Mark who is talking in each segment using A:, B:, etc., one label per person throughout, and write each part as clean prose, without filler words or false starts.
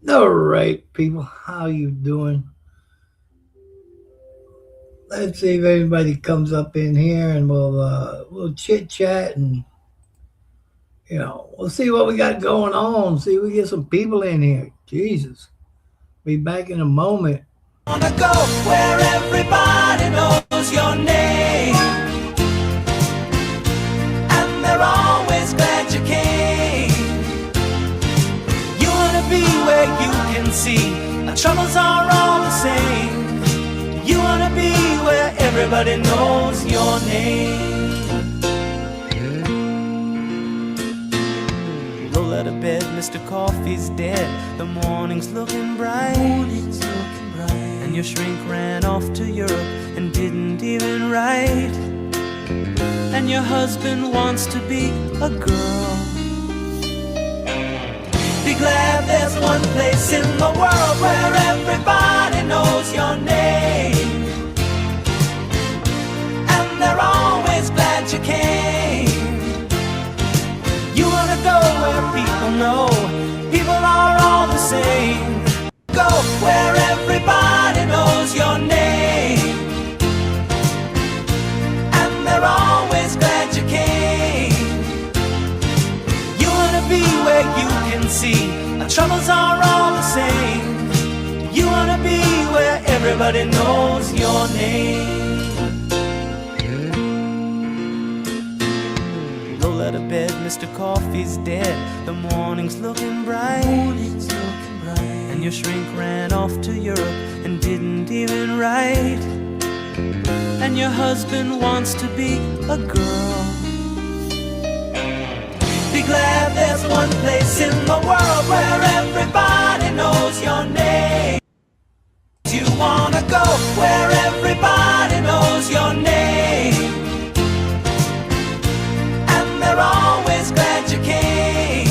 A: All right, people, how you doing? Let's see if anybody comes up in here, and we'll chit chat, and we'll see what we got going on. See if we get some people in here. Jesus, be back in a moment.
B: Wanna go where everybody knows your name, and they're always glad you came. You wanna be where you can see our troubles are all the same. You wanna be where everybody knows your name. Roll out of bed, Mr. Coffee's dead. The morning's looking bright. And your shrink ran off to Europe and didn't even write. And your husband wants to be a girl. Be glad there's one place in the world where everybody knows your name, and they're always glad you came. You wanna go where people know people are all the same. Go where everybody knows your name, and they're always glad you came. You wanna be where you can see our troubles are all the same. You wanna be where everybody knows your name. Roll out of bed, Mr. Coffee's dead. The morning's looking bright. And your shrink ran off to Europe and didn't even write. And your husband wants to be a girl. Be glad there's one place in the world where everybody knows your name. You wanna go where everybody knows your name, and they're always glad you came.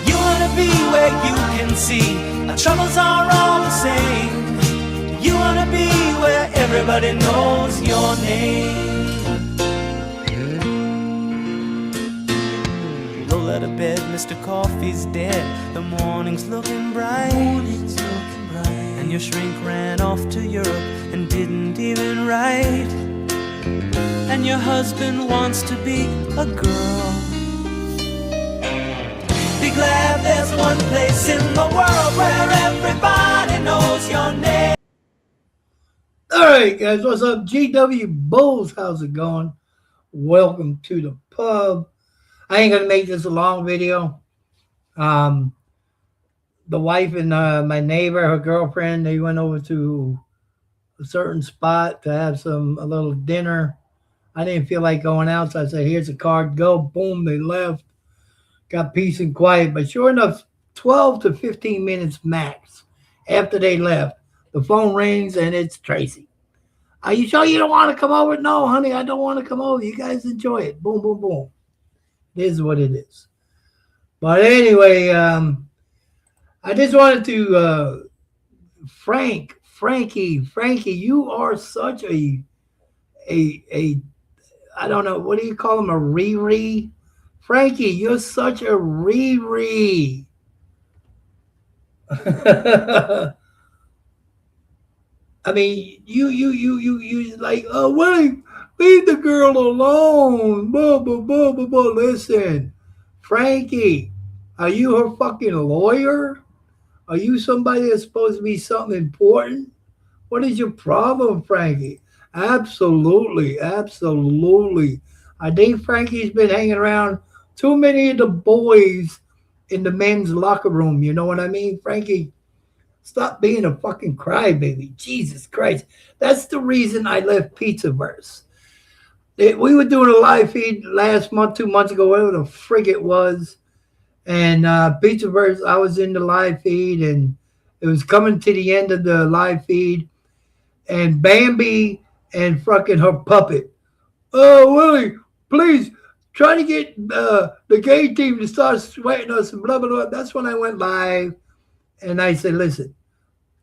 B: You wanna be where you can see our troubles are all the same. You wanna be where everybody knows your name. Roll out of bed, Mr. Coffee's dead. The morning's looking bright. And your shrink ran off to Europe and didn't even write. And your husband wants to be a girl. Be glad there's one place in the world where everybody knows your name.
A: All right, guys, what's up? GW Bulls, how's it going? Welcome to the pub. I ain't gonna make this a long video. Um, the wife and my neighbor, her girlfriend, they went over to a certain spot to have a little dinner. I didn't feel like going out, so I said, "Here's a card, go." Boom, they left. Got peace and quiet, but sure enough, 12 to 15 minutes max after they left, the phone rings and it's Tracy. Are you sure you don't want to come over? No, honey, I don't want to come over. You guys enjoy it. Boom, boom, boom. This is what it is. But anyway, I just wanted to, Frankie, you are such a, I don't know, what do you call him, a Riri? Frankie, you're such a Riri. I mean, you like, oh, wait, leave the girl alone. Blah, blah, blah, blah, blah. Listen, Frankie, are you her fucking lawyer? Are you somebody that's supposed to be something important? What is your problem, Frankie? Absolutely, absolutely. I think Frankie's been hanging around too many of the boys in the men's locker room. You know what I mean, Frankie? Stop being a fucking crybaby. Jesus Christ. That's the reason I left Pizzaverse. We were doing a live feed last month, 2 months ago, whatever the frig it was. And Pizzaverse, I was in the live feed, and it was coming to the end of the live feed. And Bambi and fucking her puppet. Oh, Willie, please try to get the gay team to start sweating us and blah, blah, blah. That's when I went live. And I said, listen,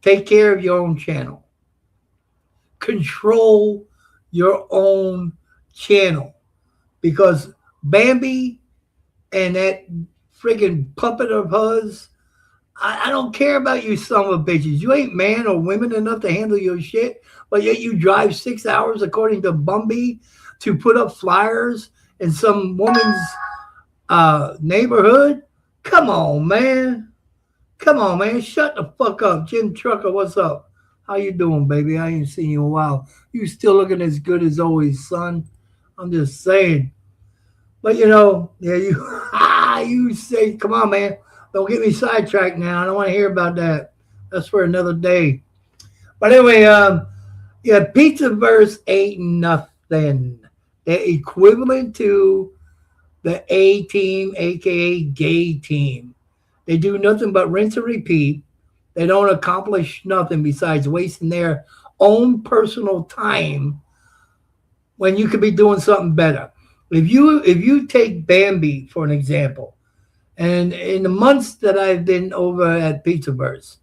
A: take care of your own channel. Control your own channel. Because Bambi and that friggin' puppet of hers, I don't care about you son of a bitches. You ain't man or women enough to handle your shit, but yet you drive 6 hours, according to Bumby, to put up flyers in some woman's neighborhood. Come on, man. Come on, man. Shut the fuck up. Jim Trucker, what's up? How you doing, baby? I ain't seen you in a while. You still looking as good as always, son. I'm just saying. But yeah, you say, come on, man. Don't get me sidetracked now. I don't want to hear about that. That's for another day. But anyway, yeah, Pizzaverse ain't nothing. They're equivalent to the A team, aka gay team. They do nothing but rinse and repeat. They don't accomplish nothing besides wasting their own personal time when you could be doing something better. If you take Bambi for an example, and in the months that I've been over at Pizzaverse,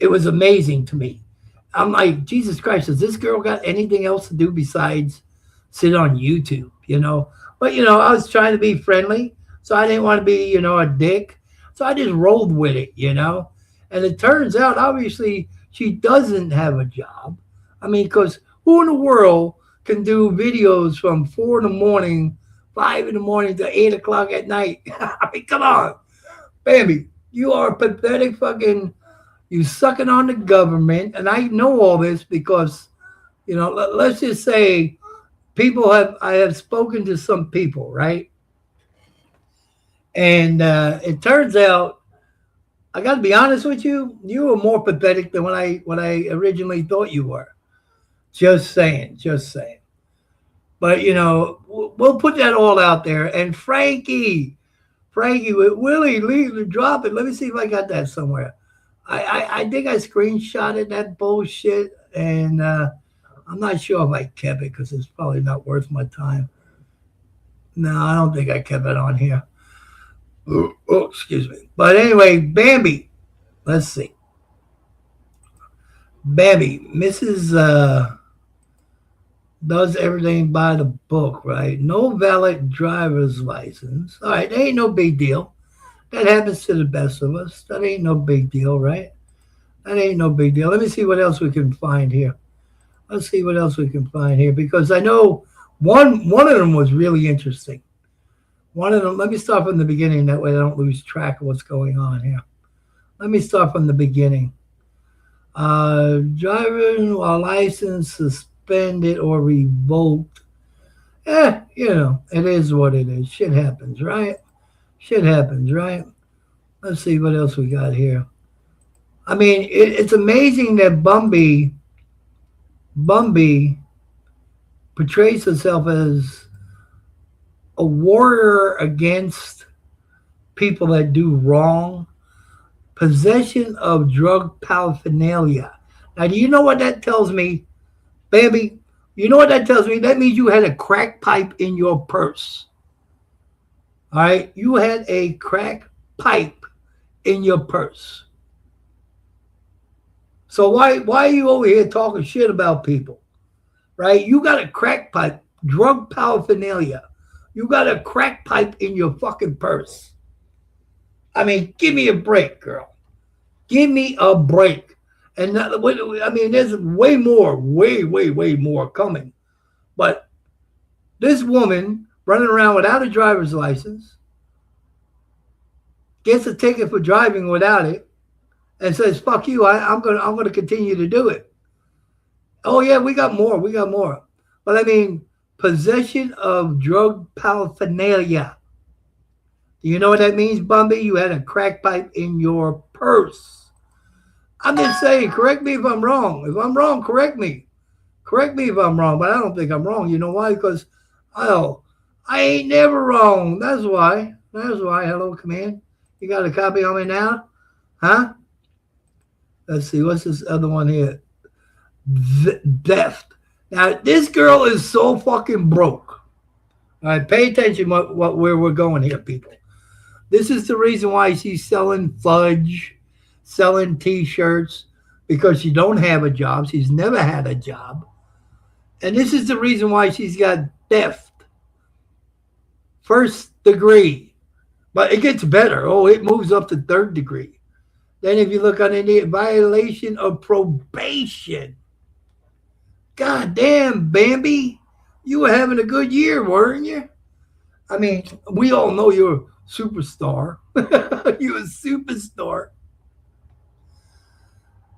A: it was amazing to me. I'm like, Jesus Christ, has this girl got anything else to do besides sit on YouTube? But I was trying to be friendly, so I didn't want to be, a dick. So I just rolled with it. And it turns out, obviously, she doesn't have a job. I mean, because who in the world can do videos from 4 in the morning, 5 in the morning to 8 o'clock at night? I mean, come on, baby, you are pathetic fucking. You sucking on the government, and I know all this because, let's just say, I have spoken to some people, right? And it turns out, I got to be honest with you, you were more pathetic than what I originally thought you were. Just saying, just saying. But we'll put that all out there. And Frankie, with Willie, leave the drop it. Let me see if I got that somewhere. I think I screenshotted that bullshit, and I'm not sure if I kept it because it's probably not worth my time. No, I don't think I kept it on here. Oh, excuse me. But anyway, Bambi. Let's see. Bambi, Mrs. Does everything by the book, right? No valid driver's license. All right, that ain't no big deal. That happens to the best of us. That ain't no big deal, right? That ain't no big deal. Let me see what else we can find here. Let's see what else we can find here because I know one of them was really interesting. One of them. Let me start from the beginning. That way I don't lose track of what's going on here. Let me start from the beginning. Driving while license suspended or revoked. It is what it is. Shit happens, right? Shit happens, right? Let's see what else we got here. I mean, it's amazing that Bumby portrays herself as a warrior against people that do wrong. Possession of drug paraphernalia. Now, do you know what that tells me, Bambi? You know what that tells me? That means you had a crack pipe in your purse. All right, you had a crack pipe in your purse. So why are you over here talking shit about people? Right? You got a crack pipe, drug paraphernalia. You got a crack pipe in your fucking purse. I mean, give me a break, girl. Give me a break. And I mean, there's way more coming. But this woman running around without a driver's license, gets a ticket for driving without it, and says, "Fuck you! I'm gonna continue to do it." Oh yeah, we got more. But I mean, possession of drug paraphernalia. Do you know what that means, Bumby? You had a crack pipe in your purse. I'm just saying. Correct me if I'm wrong. If I'm wrong, correct me. Correct me if I'm wrong, but I don't think I'm wrong. You know why? Because I ain't never wrong. That's why. Hello, command. You got a copy on me now? Huh? Let's see. What's this other one here? Theft. Now, this girl is so fucking broke. All right, pay attention where we're going here, people. This is the reason why she's selling fudge, selling T-shirts, because she don't have a job. She's never had a job. And this is the reason why she's got theft. First degree. But it gets better. Oh, it moves up to third degree. Then if you look underneath, violation of probation. God damn, Bambi. You were having a good year, weren't you? I mean, we all know you're a superstar. You're a superstar.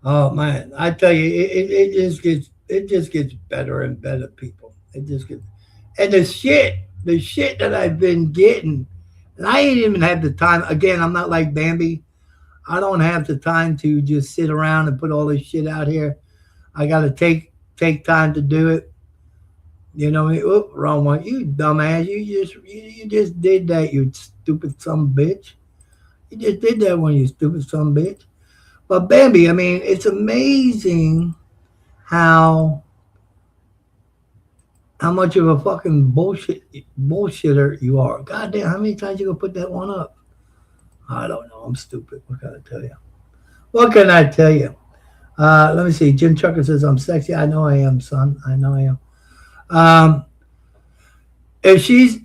A: Oh man, I tell you, it just gets better and better, people. It just gets, and the shit that I've been getting, and I ain't even have the time. Again, I'm not like Bambi. I don't have the time to just sit around and put all this shit out here. I got to take time to do it. You know, oop, wrong one. You dumbass. You just did that. You stupid some bitch. You just did that one. You stupid some bitch. But Bambi, I mean, it's amazing how how much of a fucking bullshitter you are. God damn, how many times you gonna put that one up? I don't know. I'm stupid. What can I tell you? What can I tell you? Let me see. Jim Chucker says I'm sexy. I know I am, son. I know I am. Um, if she's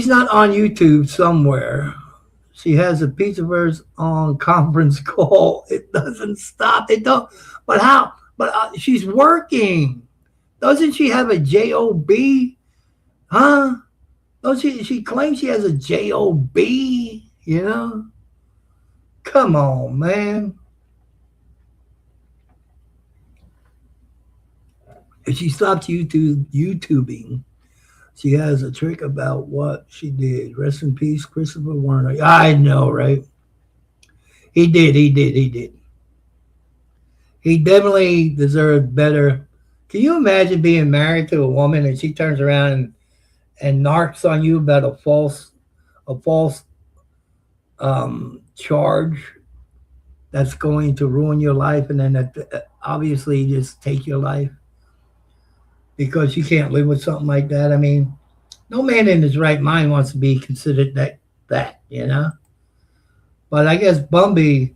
A: not on YouTube somewhere, she has a piece of hers on conference call. It doesn't stop. It don't. But how? But she's working. Doesn't she have a job? Huh? Don't she claims she has a job? You know? Come on, man. If she stops YouTubing, she has a trick about what she did. Rest in peace, Christopher Warner. I know, right? He did. He definitely deserved better. Can you imagine being married to a woman and she turns around and narcs on you about a false charge that's going to ruin your life, and then obviously just take your life because you can't live with something like that? I mean, no man in his right mind wants to be considered that. But I guess Bumby,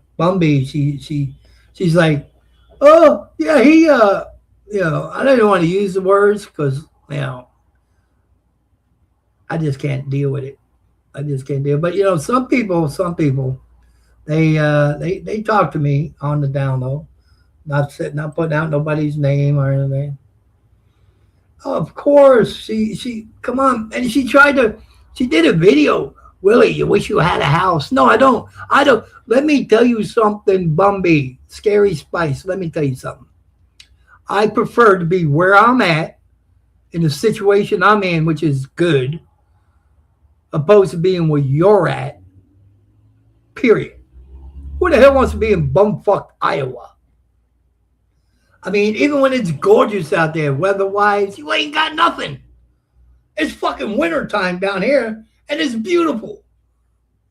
A: she's like, oh yeah, I don't want to use the words because I just can't deal with it. I just can't deal. But some people, they talk to me on the down low, not putting out nobody's name or anything. Of course, she come on, and she did a video. Willie, you wish you had a house. No, I don't. I don't. Let me tell you something, Bumby, Scary Spice. Let me tell you something. I prefer to be where I'm at in the situation I'm in, which is good, opposed to being where you're at. Period. Who the hell wants to be in bumfuck Iowa? I mean, even when it's gorgeous out there, weather-wise, you ain't got nothing. It's fucking wintertime down here, and it's beautiful.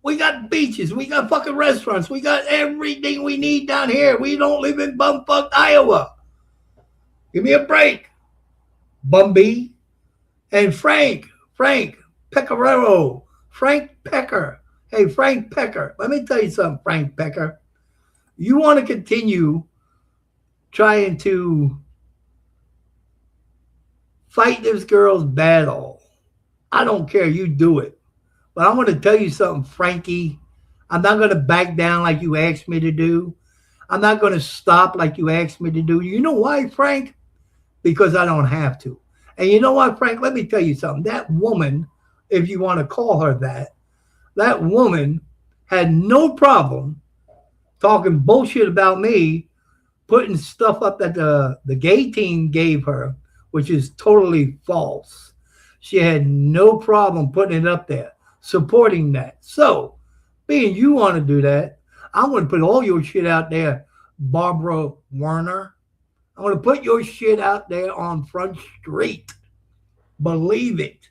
A: We got beaches. We got fucking restaurants. We got everything we need down here. We don't live in bumfuck Iowa. Give me a break, Bumby. And Frank Pecoraro, Frank Pecker. Hey, Frank Pecker, let me tell you something, Frank Pecker. You want to continue trying to fight this girl's battle. I don't care. You do it. But I'm going to tell you something, Frankie. I'm not going to back down like you asked me to do. I'm not going to stop like you asked me to do. You know why, Frank? Because I don't have to. And you know what, Frank? Let me tell you something. That woman, if you want to call her that woman had no problem talking bullshit about me, putting stuff up that the gay team gave her, which is totally false. She had no problem putting it up there, supporting that. So, being you want to do that, I'm going to put all your shit out there, Barbara Werner. I'm going to put your shit out there on Front Street. Believe it.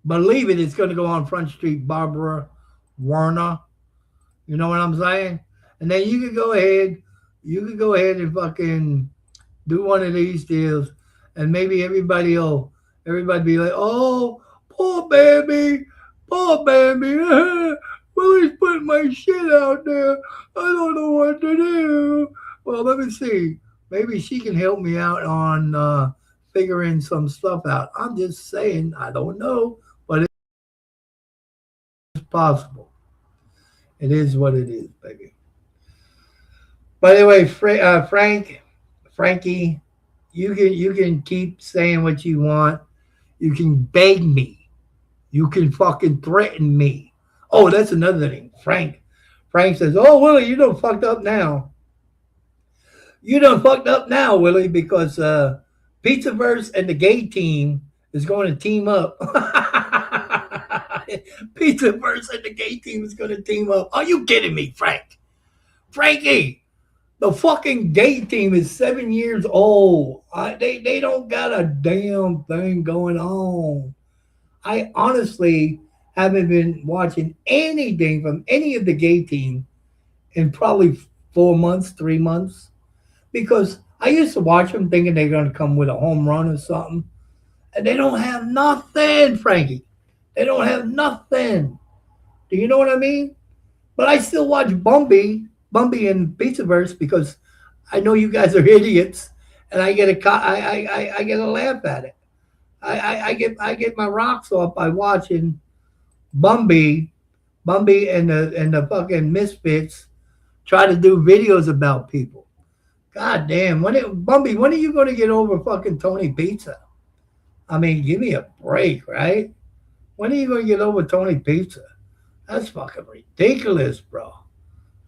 A: Believe it, it's going to go on Front Street, Barbara Werner. You know what I'm saying? And then you could go ahead and fucking do one of these deals, and maybe everybody be like, oh, poor baby. Willie's putting my shit out there. I don't know what to do. Well, let me see. Maybe she can help me out on figuring some stuff out. I'm just saying, I don't know, but it's possible. It is what it is, baby. By the way, Frankie, you can keep saying what you want. You can beg me. You can fucking threaten me. Oh, that's another thing. Frank says, "Oh, Willie, you done fucked up now. You done fucked up now, Willie, because Pizzaverse and the gay team is going to team up." Pizzaverse and the gay team is going to team up. Are you kidding me, Frankie? The fucking gay team is 7 years old. They don't got a damn thing going on. I honestly haven't been watching anything from any of the gay team in probably 4 months, 3 months, because I used to watch them thinking they're going to come with a home run or something, and they don't have nothing, Frankie. They don't have nothing. Do you know what I mean? But I still watch Bumby and Pizzaverse because I know you guys are idiots, and I get a laugh at it. I get my rocks off by watching Bumby, Bumby and the fucking misfits try to do videos about people. God damn, Bumby, when are you going to get over fucking Tony Pizza? I mean, give me a break, right? When are you going to get over Tony Pizza? That's fucking ridiculous, bro.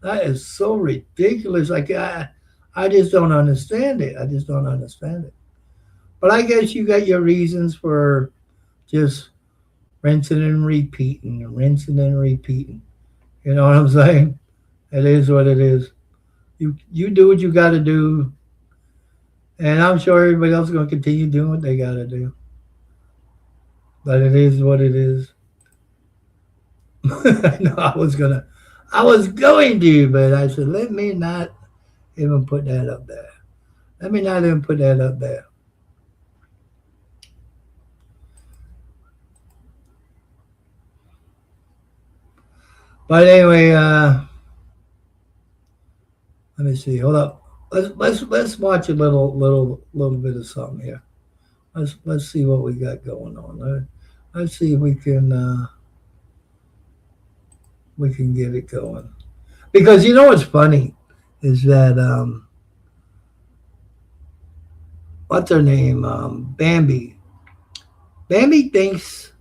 A: That is so ridiculous. Like I just don't understand it. I just don't understand it. But I guess you got your reasons for just rinsing and repeating, and rinsing and repeating. You know what I'm saying? It is what it is. You do what you got to do, and I'm sure everybody else is going to continue doing what they got to do. But it is what it is. No, I was going to, but I said let me not even put that up there. Let me not even put that up there. But anyway, let me see. Hold up. Let's watch a little bit of something here. Let's see what we got going on. Let's see if we can get it going. Because you know what's funny is that what's her name? Bambi. Bambi thinks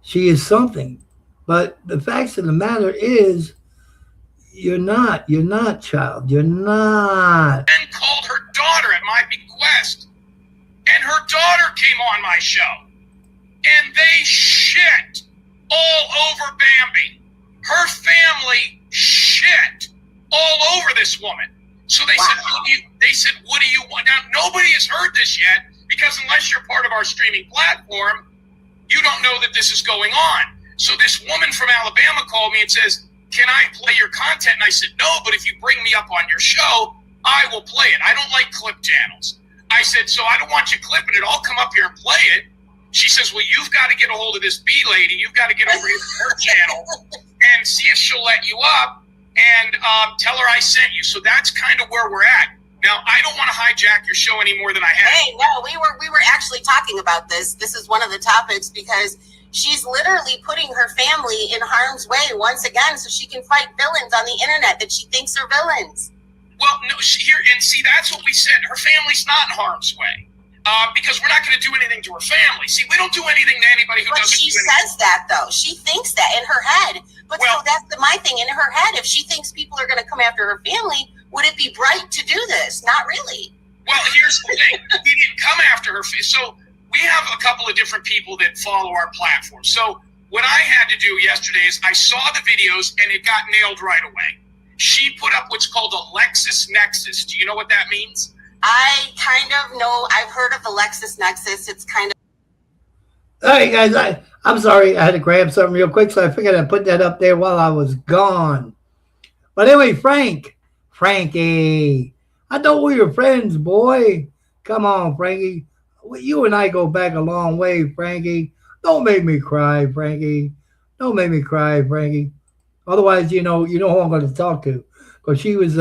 A: she is something, but the facts of the matter is you're not. You're not, child. You're not.
C: And called her daughter at my bequest. And her daughter came on my show. And they shit all over Bambi. Her family shit all over this woman. So they said, what do you want? Now, nobody has heard this yet because unless you're part of our streaming platform, you don't know that this is going on. So this woman from Alabama called me and says, can I play your content? And I said, no, but if you bring me up on your show, I will play it. I don't like clip channels. I said, so I don't want you clipping it. I'll come up here and play it. She says, well, you've got to get a hold of this B lady. You've got to get over here to her channel and see if she'll let you up and tell her I sent you. So that's kind of where we're at. Now, I don't want to hijack your show any more than I have.
D: Hey, no, we were actually talking about this. This is one of the topics because she's literally putting her family in harm's way once again so she can fight villains on the internet that she thinks are villains.
C: Well, no, see, that's what we said. Her family's not in harm's way because we're not going to do anything to her family. See, we don't do anything to anybody who
D: but
C: doesn't
D: she
C: do anything.
D: says that, though. She thinks that in her head. But
C: Well-
D: so that's my thing. In her head, if she thinks people are going to come after her family, would it be right to do this? Not really.
C: Well, here's the thing. We didn't come after her. So we have a couple of different people that follow our platform. So what I had to do yesterday is I saw the videos and it got nailed right away. She put up what's called a LexisNexis. Do you know what that means?
D: I kind of know. I've heard of the LexisNexis. It's kind of.
A: All right, guys. I'm sorry. I had to grab something real quick, so I figured I'd put that up there while I was gone. But anyway, Frankie, I thought we were friends, boy. Come on, Frankie. You and I go back a long way, Frankie. Don't make me cry, Frankie. Don't make me cry, Frankie. Otherwise, you know who I'm going to talk to, because she was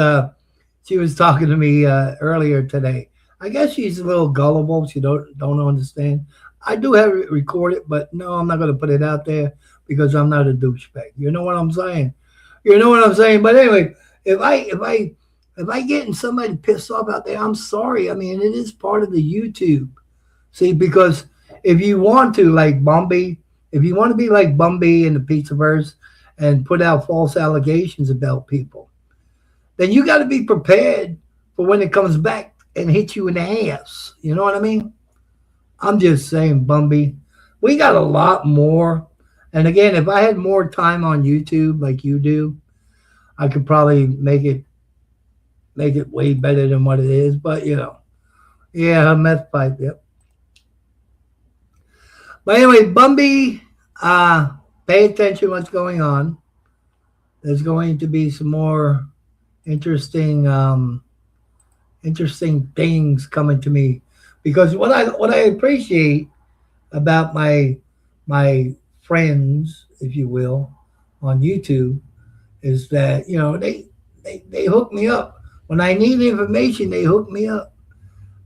A: talking to me earlier today. I guess she's a little gullible. She don't understand. I do have it recorded, but no, I'm not going to put it out there because I'm not a douchebag. You know what I'm saying? You know what I'm saying? But anyway, if If I getting somebody pissed off out there, I'm sorry. I mean, it is part of the YouTube. See, because if you want to, like Bumby, if you want to be like Bumby in the Pizzaverse and put out false allegations about people, then you got to be prepared for when it comes back and hit you in the ass. You know what I mean? I'm just saying, Bumby, we got a lot more. And again, if I had more time on YouTube like you do, I could probably make it way better than what it is. But you know, yeah, a meth pipe. Yep. But anyway, Bumby, pay attention to what's going on. There's going to be some more interesting interesting things coming to me, because what I appreciate about my friends, if you will, on YouTube is that, you know, they hook me up when I need information. They hook me up.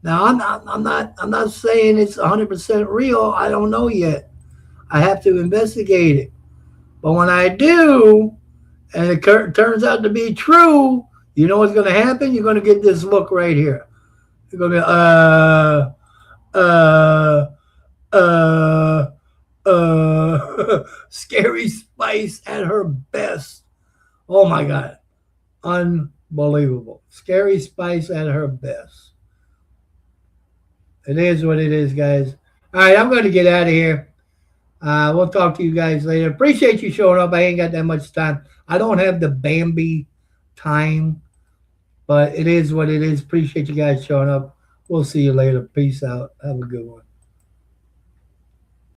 A: Now I'm not saying it's 100% real. I don't know yet. I have to investigate it. But when I do, and it turns out to be true, you know what's going to happen? You're going to get this look right here. You're going to Scary Spice at her best. Oh my God. Unbelievable. Scary Spice at her best. It is what it is, guys. All right, I'm going to get out of here. We'll talk to you guys later. Appreciate you showing up. I ain't got that much time. I don't have the Bambi time, but it is what it is. Appreciate you guys showing up. We'll see you later. Peace out. Have a good one.